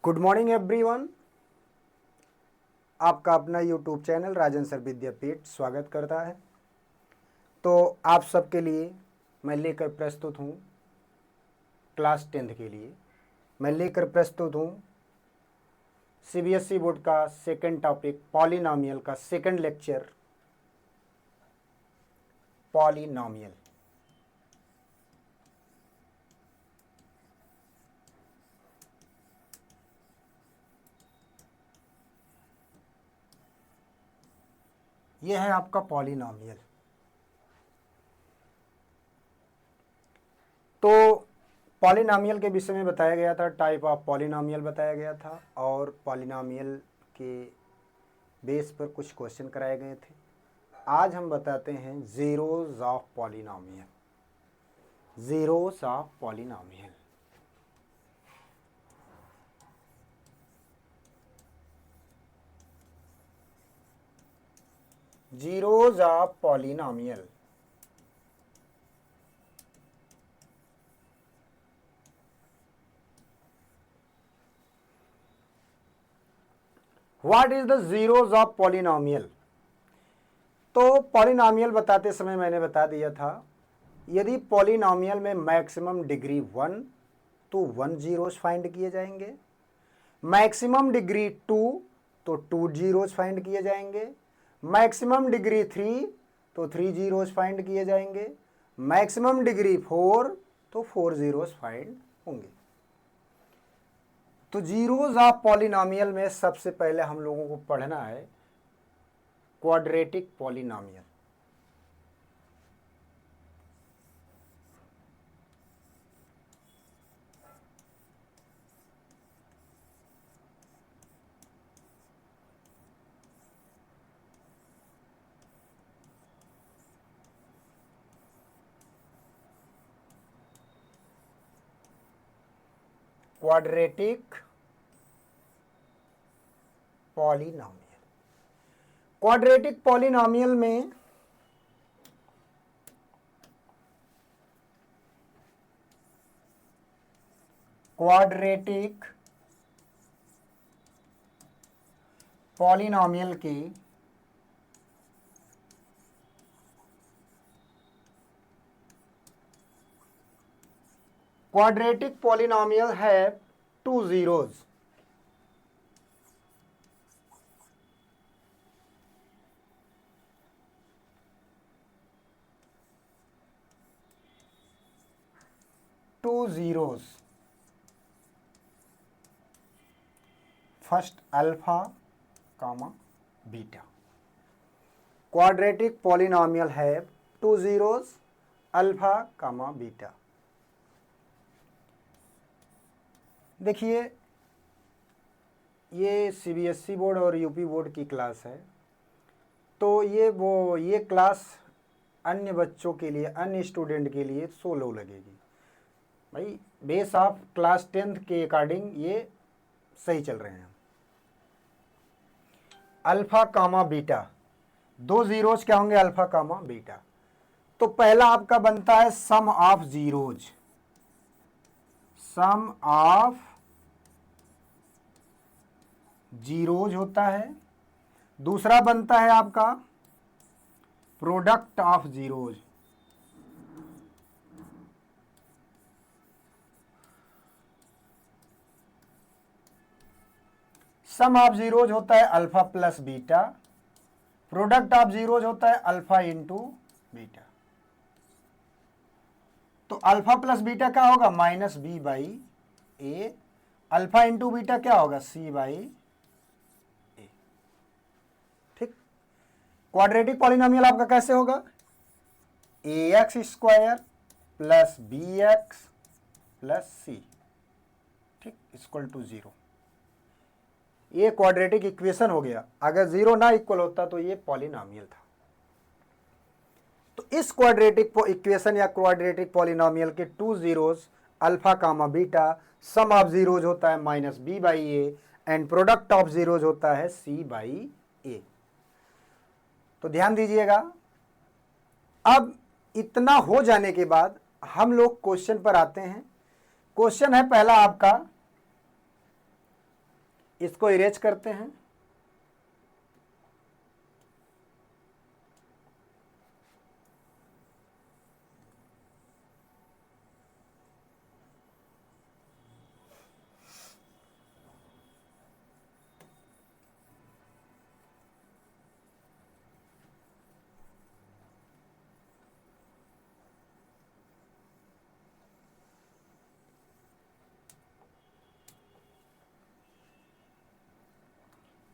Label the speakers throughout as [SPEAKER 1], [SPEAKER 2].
[SPEAKER 1] Good morning everyone. आपका अपना YouTube channel राजन sir विद्यापीठ स्वागत करता है। तो आप सबके लिए मैं लेकर प्रस्तुत हूँ क्लास 10th के लिए मैं लेकर प्रस्तुत हूँ सीबीएसई बोर्ड का सेकंड टॉपिक पॉलिनॉमियल का सेकंड लेक्चर पॉलिनॉमियल। यह है आपका पॉलिनॉमियल। तो पॉलिनॉमियल के विषय में बताया गया था, टाइप ऑफ पॉलिनॉमियल बताया गया था और पॉलिनॉमियल के बेस पर कुछ क्वेश्चन कराए गए थे। आज हम बताते हैं zeros of polynomial. Zeros of polynomial. Zeros of polynomial. What is the zeros of polynomial? तो पॉलिनॉमियल बताते समय मैंने बता दिया था, यदि पॉलिनॉमियल में मैक्सिमम डिग्री 1 तो 1 जीरोस फाइंड किए जाएंगे, मैक्सिमम डिग्री 2 तो 2 जीरोस फाइंड किए जाएंगे, मैक्सिमम डिग्री 3 तो 3 जीरोस फाइंड किए जाएंगे, मैक्सिमम डिग्री 4 तो 4 जीरोस फाइंड होंगे। तो जीरोज ऑफ पॉलिनॉमियल में सबसे पहले हम लोगों को पढ़ना है quadratic polynomial. Quadratic polynomial. Quadratic polynomial में क्वाड्रेटिक पॉलिनॉमियल के क्वाड्रेटिक पॉलिनॉमियल है 2 zeros। First alpha comma beta. Quadratic polynomial है 2 zeros अल्फा कामा बीटा। देखिए, ये सीबीएसई बोर्ड और यूपी बोर्ड की क्लास है, तो ये क्लास अन्य बच्चों के लिए, अन्य स्टूडेंट के लिए सोलो लगेगी भाई। बेस ऑफ क्लास 10th के अकॉर्डिंग ये सही चल रहे हैं। अल्फा कामा बीटा, 2 जीरोज क्या होंगे? Alpha comma beta. तो पहला आपका बनता है sum of zeros. Sum of zeros होता है। दूसरा बनता है आपका product of zeros. Sum of zeros होता है alpha plus beta. Product of zeros होता है अल्फा इंटू बीटा। तो अल्फा प्लस बीटा क्या होगा? Minus B by A. Alpha into beta क्या होगा? C by A. ठीक। क्वाड्रेटिक पॉलिनॉमियल आपका कैसे होगा? A X square plus B x plus सी, ठीक, इक्वल टू 0। ये क्वाड्रेटिक इक्वेशन हो गया। अगर 0 ना इक्वल होता तो ये पॉलिनॉमियल था। तो इस क्वाड्रेटिक इक्वेशन या क्वाड्रेटिक पॉलिनॉमियल के 2 zeros alpha comma beta, sum of zeros होता है minus B by a and product of zeros होता है सी बाई ए। तो ध्यान दीजिएगा। अब इतना हो जाने के बाद हम लोग क्वेश्चन पर आते हैं। क्वेश्चन है पहला आपका, इसको इरेज करते हैं।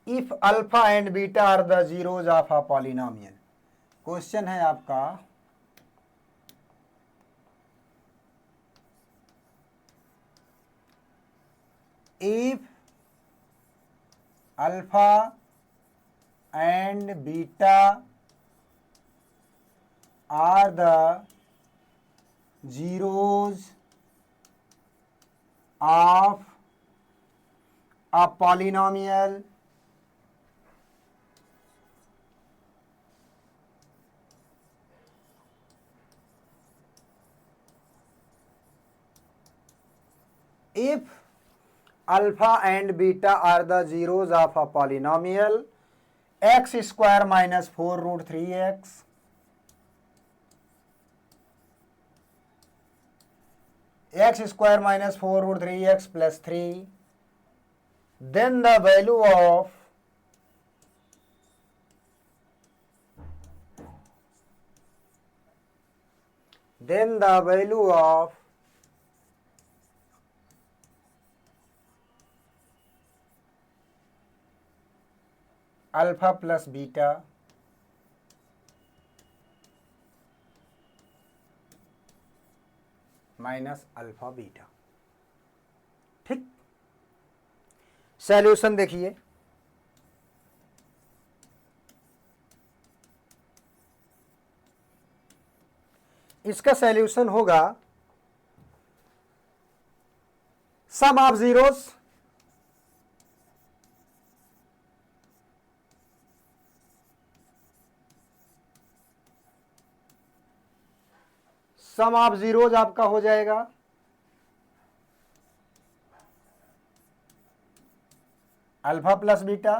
[SPEAKER 1] If alpha and beta are the zeros of a polynomial. Question है आपका, if alpha and beta are the zeros of a polynomial if alpha and beta are the zeros of a polynomial x square minus 4 root 3x x square minus 4 root 3x plus 3, then the value of alpha plus beta minus alpha beta. ठीक, solution देखिए, इसका solution होगा sum of zeros sum of zeros आपका हो जाएगा alpha plus beta,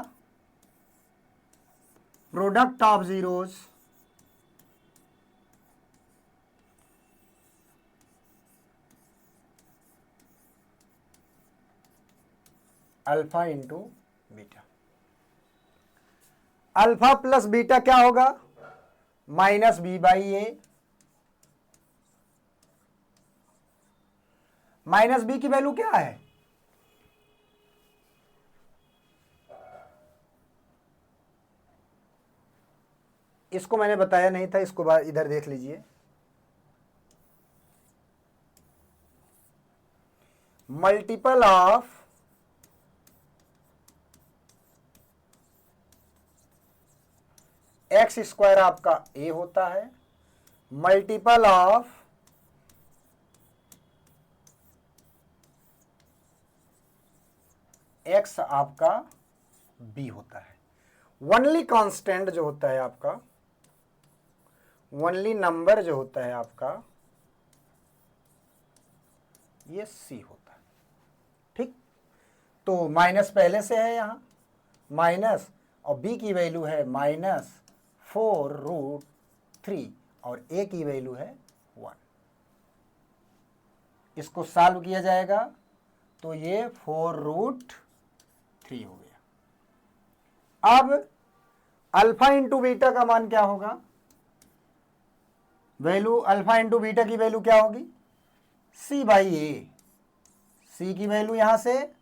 [SPEAKER 1] product of zeros alpha into beta. Alpha plus beta क्या होगा, minus B by A. Minus B की वैल्यू क्या है, इसको मैंने बताया नहीं था, इसको इधर देख लीजिए। मल्टीपल ऑफ एक्स स्क्वायर आपका ए होता है, मल्टीपल ऑफ एक्स आपका बी होता है। ओनली कांस्टेंट जो होता है आपका, ओनली नंबर जो होता है आपका, ये सी होता है। ठीक, तो माइनस पहले से है यहां, माइनस, और बी की वैल्यू है -4√3 और ए की वैल्यू है 1। इसको सॉल्व किया जाएगा तो ये 4√3 हो गया। अब अल्फा इंटू बीटा का मान क्या होगा, वैल्यू अल्फा इंटू बीटा की वैल्यू क्या होगी, सी बाई ए। सी की वैल्यू यहां से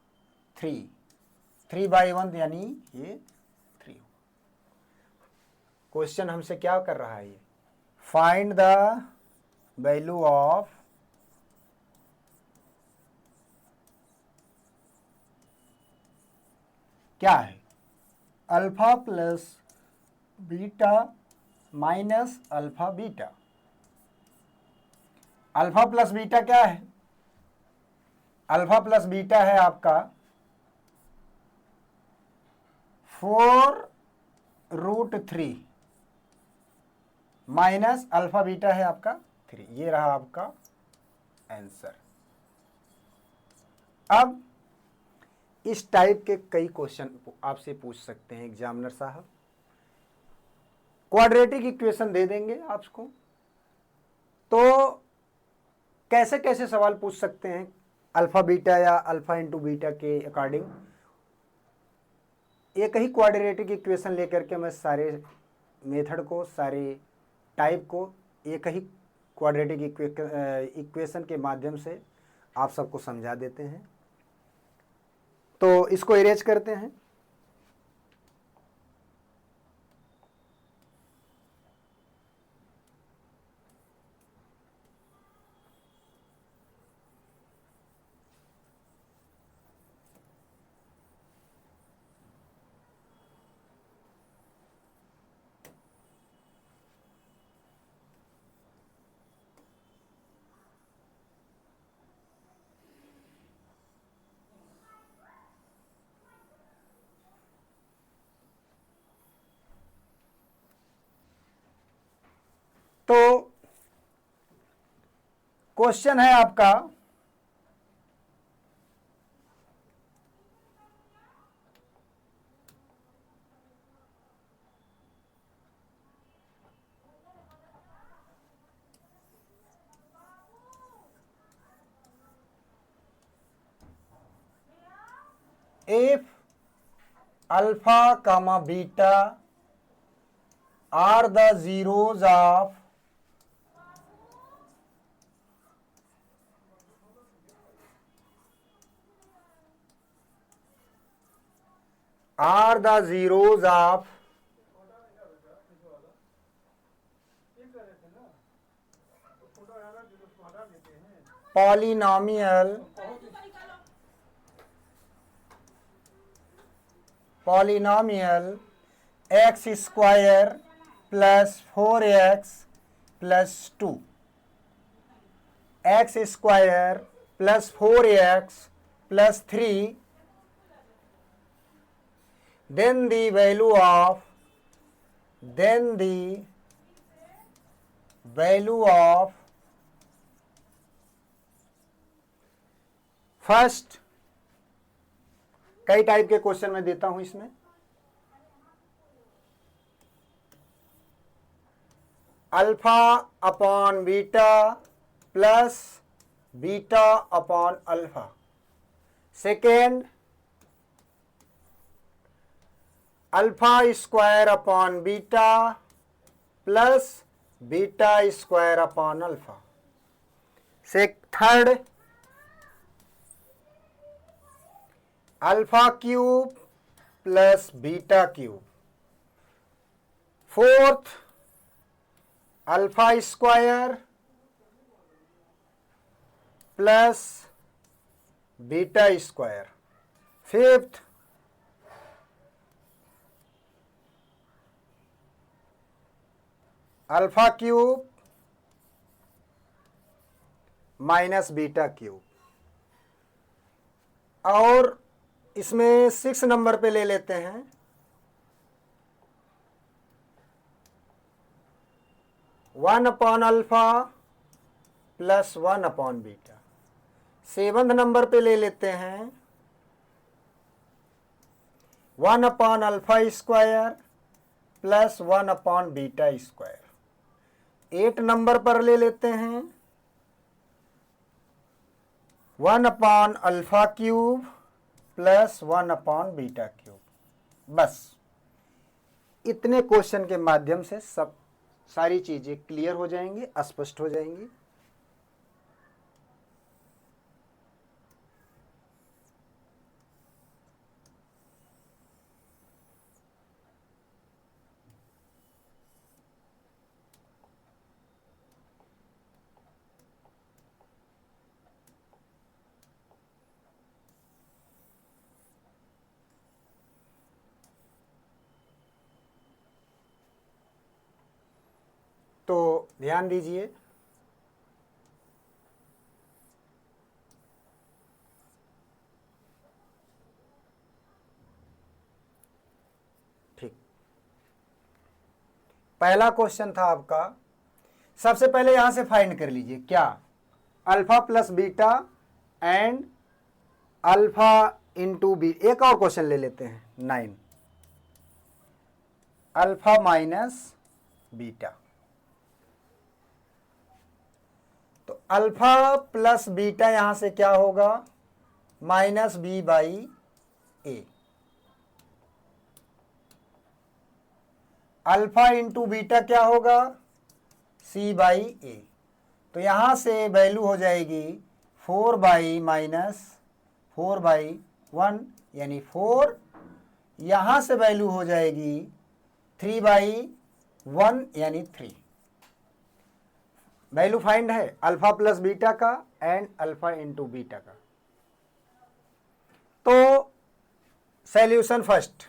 [SPEAKER 1] 3/1 यानी ये 3। क्वेश्चन हमसे क्या कर रहा है, ये फाइंड द वैल्यू ऑफ क्या है, alpha plus beta minus alpha beta. Alpha plus beta क्या है, अल्फा प्लस बीटा है आपका 4√3 माइनस अल्फा बीटा है आपका 3। ये रहा आपका आंसर। अब इस टाइप के कई क्वेश्चन आपसे पूछ सकते हैं एग्जामिनर साहब। क्वाड्रेटिक इक्वेशन दे देंगे आपको, तो कैसे कैसे सवाल पूछ सकते हैं अल्फा बीटा या अल्फा इंटू बीटा के अकॉर्डिंग। एक ही क्वाड्रेटिक इक्वेशन लेकर के मैं सारे मेथड को, सारे टाइप को एक ही क्वाड्रेटिक इक्वेशन के माध्यम से आप सबको समझा देते हैं। तो इसको इरेज करते हैं। तो क्वेश्चन है आपका if alpha comma beta are the zeros of polynomial x square plus 4x plus 2, x square plus 4x plus 3, then the value of first, कई टाइप के क्वेश्चन मैं देता हूं इसमें। Alpha upon beta plus beta upon alpha. Second, alpha square upon beta plus beta square upon alpha. Third, alpha cube plus beta cube. Fourth, alpha square plus beta square. Fifth, alpha cube minus beta cube. और इसमें 6 number पे ले लेते हैं one upon alpha plus 1 upon beta. 7 number पे ले लेते हैं 1 upon alpha square plus 1 upon beta square. 8 number पर ले लेते हैं 1 upon alpha cube plus 1 upon beta cube. बस इतने क्वेश्चन के माध्यम से सब सारी चीजें क्लियर हो जाएंगी, स्पष्ट हो जाएंगी। तो ध्यान दीजिए, ठीक। पहला क्वेश्चन था आपका, सबसे पहले यहां से फाइंड कर लीजिए क्या, alpha plus beta and alpha into B. एक और क्वेश्चन ले लेते हैं 9, अल्फा माइनस बीटा। तो अल्फा प्लस बीटा यहां से क्या होगा, minus B by A. Alpha into beta क्या होगा, सी बाई ए। तो यहां से वैल्यू हो जाएगी 4 बाई माइनस 4/1, यानी 4। यहां से वैल्यू हो जाएगी 3/1 यानी 3। वैल्यू फाइंड है अल्फा प्लस बीटा का एंड अल्फा इंटू बीटा का। तो सॉल्यूशन फर्स्ट,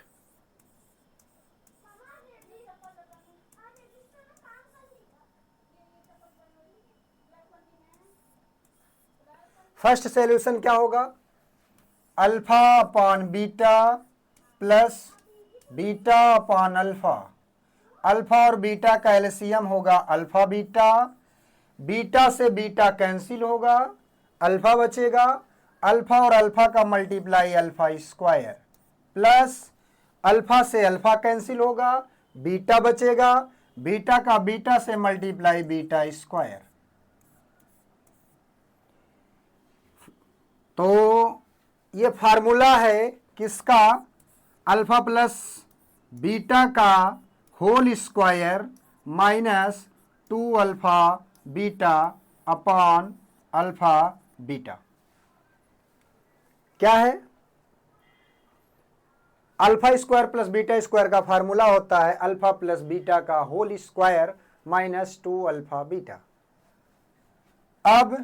[SPEAKER 1] फर्स्ट सॉल्यूशन क्या होगा, alpha upon beta plus beta upon alpha. Alpha और बीटा का एलसीएम होगा अल्फा बीटा। बीटा से बीटा कैंसिल होगा, अल्फा बचेगा। अल्फा और अल्फा का multiply alpha square, plus alpha से अल्फा कैंसिल होगा, बीटा बचेगा। बीटा का बीटा से मल्टीप्लाई बीटा स्क्वायर। तो ये फार्मूला है किसका, अल्फा प्लस बीटा का whole square minus 2 alpha beta upon alpha beta. क्या है, alpha square plus beta square का फार्मूला होता है अल्फा प्लस बीटा का whole square minus 2 alpha beta. अब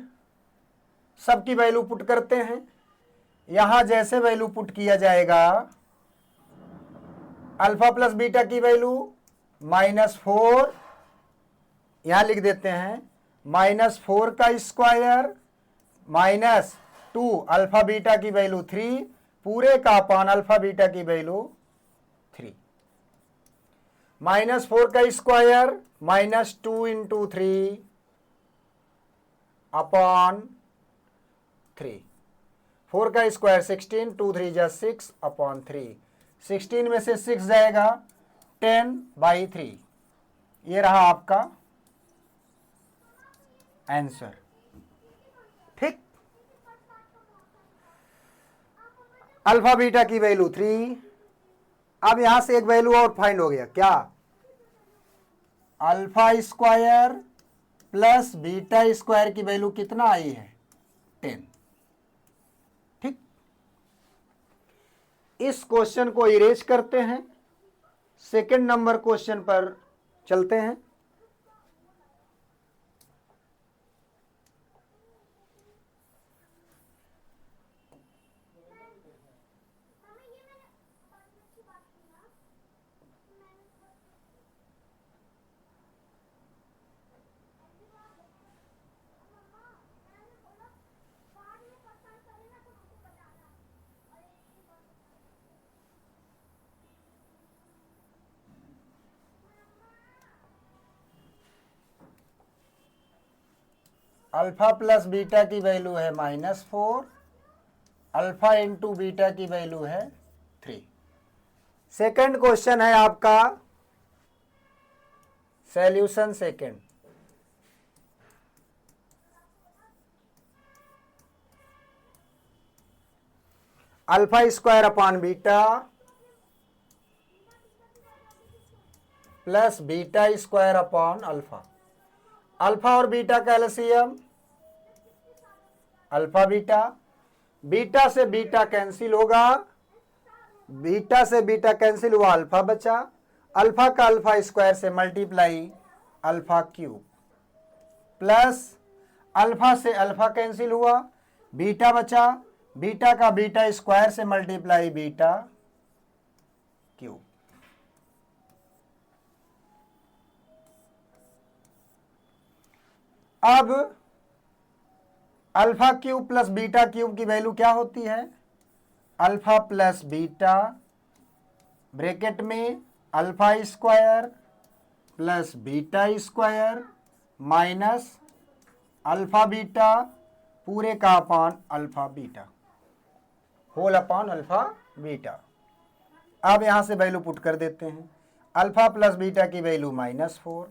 [SPEAKER 1] सबकी वैल्यू पुट करते हैं। यहां जैसे वैल्यू पुट किया जाएगा, अल्फा प्लस बीटा की वैल्यू -4, यहां लिख देते हैं -4 का स्क्वायर माइनस 2 अल्फा बीटा की वैल्यू 3 पूरे का अपॉन अल्फा बीटा की वैल्यू 3। -4 का स्क्वायर -2 इंटू 3 अपॉन 3। 4 का स्क्वायर 16, 2 3 जा 6 अपॉन 3। 16 में से 6 जाएगा 10/3। ये रहा आपका आंसर। ठीक, अल्फा बीटा की वैल्यू 3। अब यहां से एक वैल्यू और फाइंड हो गया, क्या, alpha square plus beta square की वैल्यू कितना आई है, 10। ठीक, इस क्वेश्चन को इरेज करते हैं, सेकंड नंबर क्वेश्चन पर चलते हैं। अल्फा प्लस बीटा की वैल्यू है -4, अल्फा इंटू बीटा की वैल्यू है 3। सेकंड क्वेश्चन है आपका solution second. Alpha square upon beta plus beta square upon alpha. Alpha और बीटा का एलसीएम अल्फा बीटा। बीटा से बीटा कैंसिल होगा, बीटा से बीटा कैंसिल हुआ, अल्फा बचा। अल्फा का अल्फा स्क्वायर से multiply alpha cube, plus alpha से अल्फा कैंसिल हुआ, बीटा बचा। बीटा का बीटा स्क्वायर से मल्टीप्लाई बीटा क्यूब। अब alpha cube plus beta cube की वैल्यू क्या होती है, अल्फा प्लस बीटा ब्रैकेट में alpha square plus beta square minus alpha beta पूरे का upon alpha beta whole upon alpha beta. अब यहां से वैल्यू पुट कर देते हैं। अल्फा प्लस बीटा की value -4,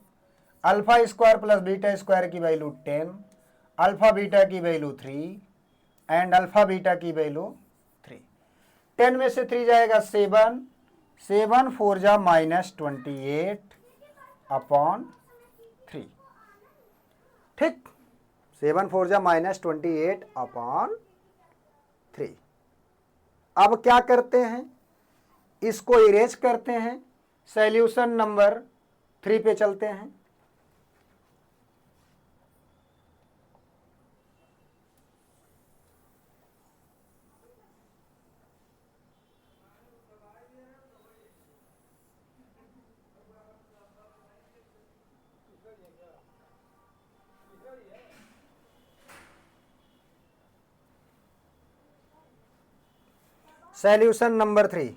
[SPEAKER 1] alpha square plus beta square की वैल्यू 10, अल्फा बीटा की वैल्यू 3 एंड अल्फा बीटा की वैल्यू 3। 10 में से 3 जाएगा 7, 7 4 जा -28 अपॉन 3। ठीक, 7 4 जा -28 अपॉन 3। अब क्या करते हैं, इसको इरेज करते हैं, सॉल्यूशन नंबर 3 पे चलते हैं। Solution number 3,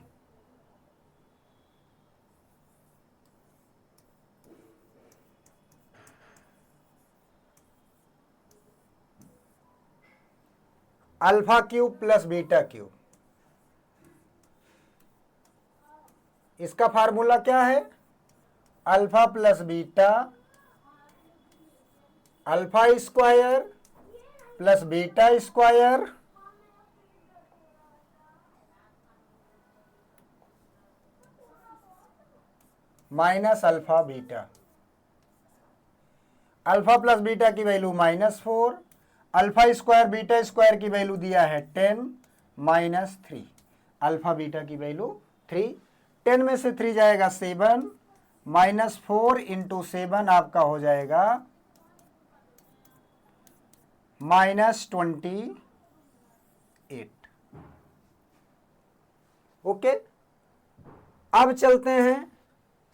[SPEAKER 1] alpha cube plus beta cube. इसका फार्मूला क्या है, alpha plus beta alpha square plus beta square minus alpha beta. Alpha plus beta की value -4, alpha square beta square की वैल्यू दिया है 10 -3, अल्फा बीटा की वैल्यू 3। 10 में से 3 जाएगा 7, -4 इंटू 7 आपका हो जाएगा -28। ओके, अब चलते हैं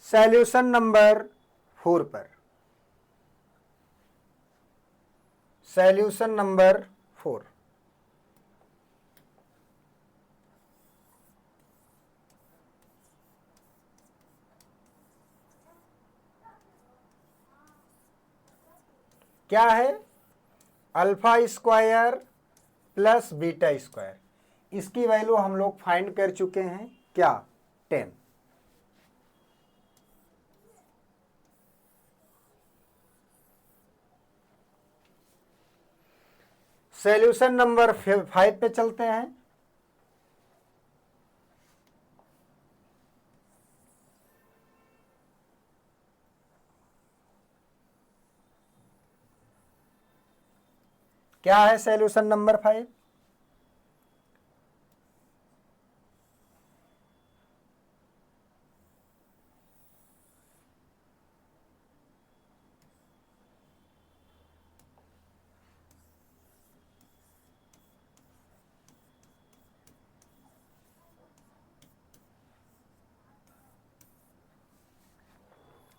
[SPEAKER 1] सॉल्यूशन नंबर 4 पर। सॉल्यूशन नंबर 4, क्या है, alpha square plus beta square. इसकी वैल्यू हम लोग फाइंड कर चुके हैं, क्या, 10। सॉल्यूशन नंबर 5 पे चलते हैं। क्या है solution number 5,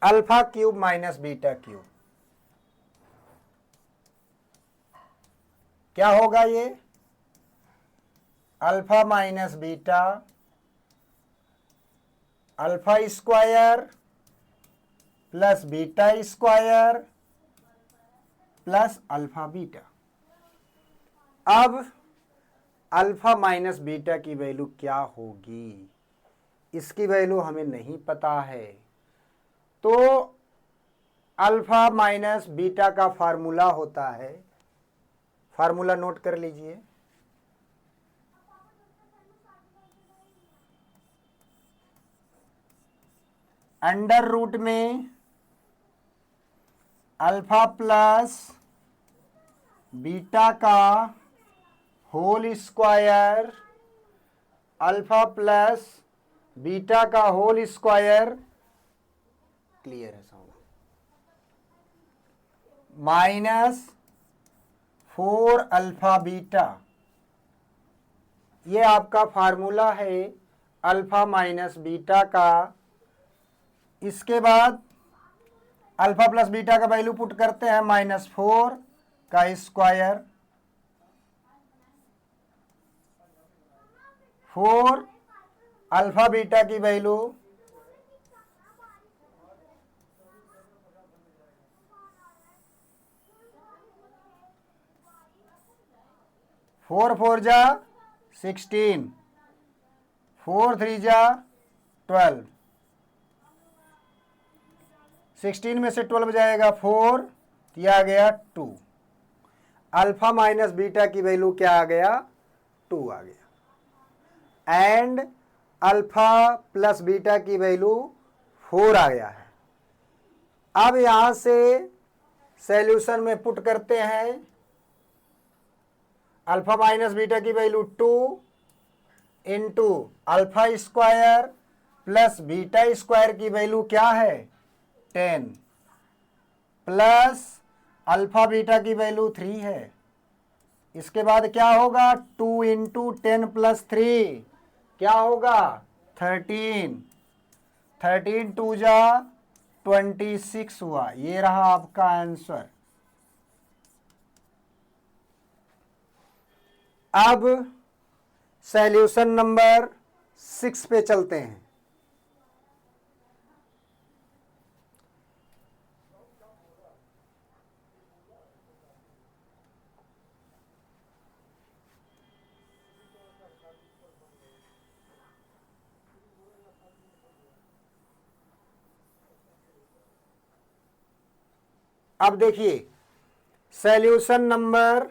[SPEAKER 1] alpha cube minus beta cube. क्या होगा ये, alpha minus beta alpha square plus beta square plus alpha beta. अब अल्फा माइनस बीटा की वैल्यू क्या होगी, इसकी वैल्यू हमें नहीं पता है। तो अल्फा माइनस बीटा का फार्मूला होता है, फार्मूला नोट कर लीजिए, अंडर रूट में अल्फा प्लस बीटा का whole square alpha plus beta का होल स्क्वायर, क्लियर है साउंड, -4 अल्फा बीटा। ये आपका फार्मूला है अल्फा माइनस बीटा का। इसके बाद अल्फा प्लस बीटा का वैल्यू पुट करते हैं, -4 का स्क्वायर 4 अल्फा बीटा की वैल्यू 4 4 जा 16, 4 3 जा 12, 16 में से 12 जाएगा 4, यह आ गया 2। अल्फा माइनस बीटा की वैल्यू क्या आ गया? 2 आ गया। एंड अल्फा प्लस बीटा की वैल्यू 4 आ गया है। अब यहां से सॉल्यूशन में पुट करते हैं। अल्फा माइनस बीटा की value 2 into alpha square plus beta square की वैल्यू क्या है? 10 प्लस अल्फा बीटा की वैल्यू 3 है। इसके बाद क्या होगा? 2 इंटू 10 प्लस 3 क्या होगा? 13, 13 2 जा 26 हुआ। ये रहा आपका आंसर। अब सॉल्यूशन नंबर 6 पे चलते हैं। अब देखिए solution number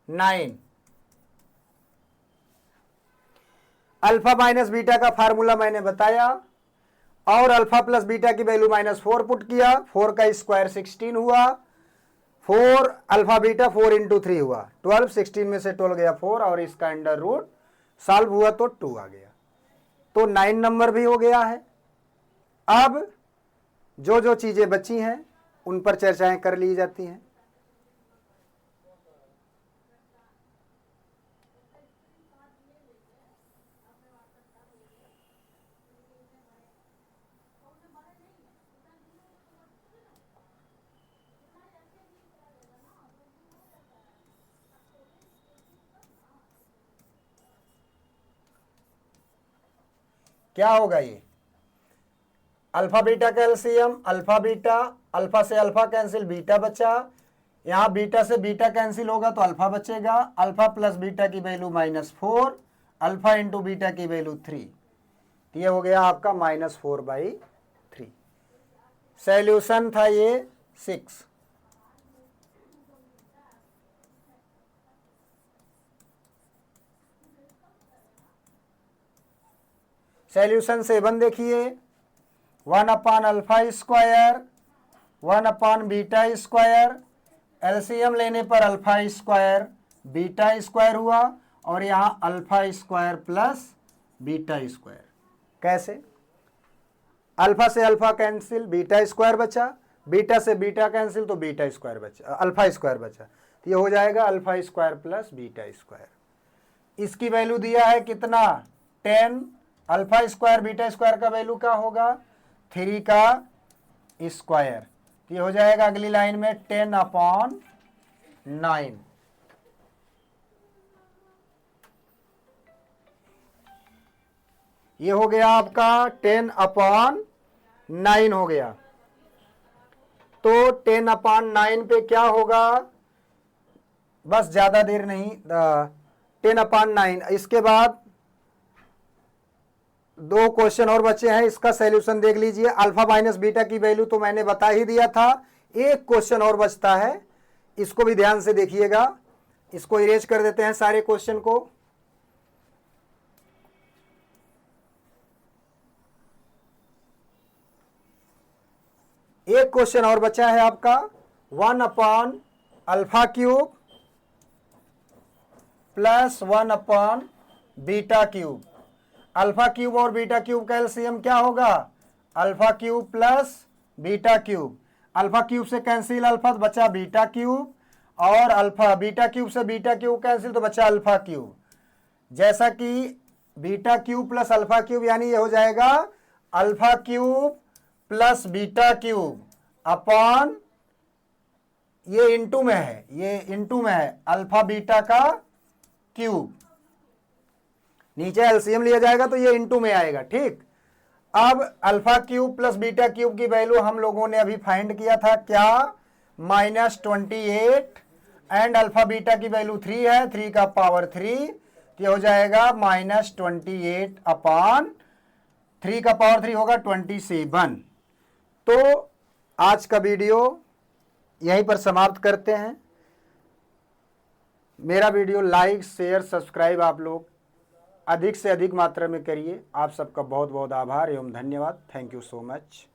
[SPEAKER 1] 9। Alpha minus beta का फार्मूला मैंने बताया और अल्फा प्लस बीटा की वैल्यू -4 पुट किया। 4 का स्क्वायर 16 हुआ। 4 अल्फा बीटा 4 इंटू 3 हुआ 12, 16 में से 12 गया 4 और इसका अंडर रूट सॉल्व हुआ तो 2 आ गया। तो 9 नंबर भी हो गया है। अब जो जो चीजें बची हैं उन पर चर्चाएं कर ली जाती हैं। क्या होगा ये? अल्फा बीटा का एलसीएम अल्फा बीटा, अल्फा से अल्फा कैंसिल बीटा बचा। यहां बीटा से बीटा कैंसिल होगा तो अल्फा बचेगा। अल्फा प्लस बीटा की वैल्यू -4, अल्फा इंटू बीटा की वैल्यू 3, तो ये हो गया आपका -4/3। सॉल्यूशन था ये 6। सॉल्यूशन 7 देखिए। 1/अल्फा स्क्वायर 1/बीटा स्क्वायर, एलसीएम लेने पर अल्फा स्क्वायर बीटा स्क्वायर हुआ और यहां alpha square plus beta square. कैसे? अल्फा से अल्फा कैंसिल बीटा स्क्वायर बचा, बीटा से बीटा कैंसिल तो बीटा स्क्वायर बचा, अल्फा स्क्वायर बचा, तो ये हो जाएगा alpha square plus beta square. इसकी वैल्यू दिया है कितना? 10। अल्फा स्क्वायर बीटा स्क्वायर का वैल्यू क्या होगा? 3 का स्क्वायर। ये हो जाएगा अगली लाइन में 10/9। ये हो गया आपका 10/9 हो गया। तो 10/9 पे क्या होगा? बस ज्यादा देर नहीं, 10/9। इसके बाद 2 क्वेश्चन और बचे हैं, इसका सॉल्यूशन देख लीजिए। अल्फा माइनस बीटा की वैल्यू तो मैंने बता ही दिया था। एक क्वेश्चन और बचता है, इसको भी ध्यान से देखिएगा। इसको इरेज कर देते हैं सारे क्वेश्चन को। एक क्वेश्चन और बचा है आपका 1/अल्फा क्यूब प्लस 1/बीटा क्यूब। अल्फा क्यूब और बीटा क्यूब का एलसीएम क्या होगा? Alpha cube plus beta cube. Alpha cube से कैंसिल अल्फा तो बचा बीटा क्यूब, और अल्फा बीटा क्यूब से बीटा क्यूब कैंसिल तो बचा अल्फा क्यूब। जैसा कि beta cube plus alpha cube, यानी ये हो जाएगा alpha cube plus beta cube upon, ये इंटू में है, ये इंटू में है अल्फा बीटा का क्यूब। नीचे एलसीएम लिया जाएगा तो ये इंटू में आएगा, ठीक। अब alpha cube plus beta cube की वैल्यू हम लोगों ने अभी फाइंड किया था क्या, -28 एंड अल्फा बीटा की वैल्यू 3 है, 3 का पावर 3, तो हो जाएगा -28 अपॉन 3 का पावर 3 होगा 27। तो आज का वीडियो यहीं पर समाप्त करते हैं। मेरा वीडियो लाइक शेयर सब्सक्राइब आप लोग अधिक से अधिक मात्रा में करिए। आप सबका बहुत बहुत आभार एवं धन्यवाद। Thank you so much.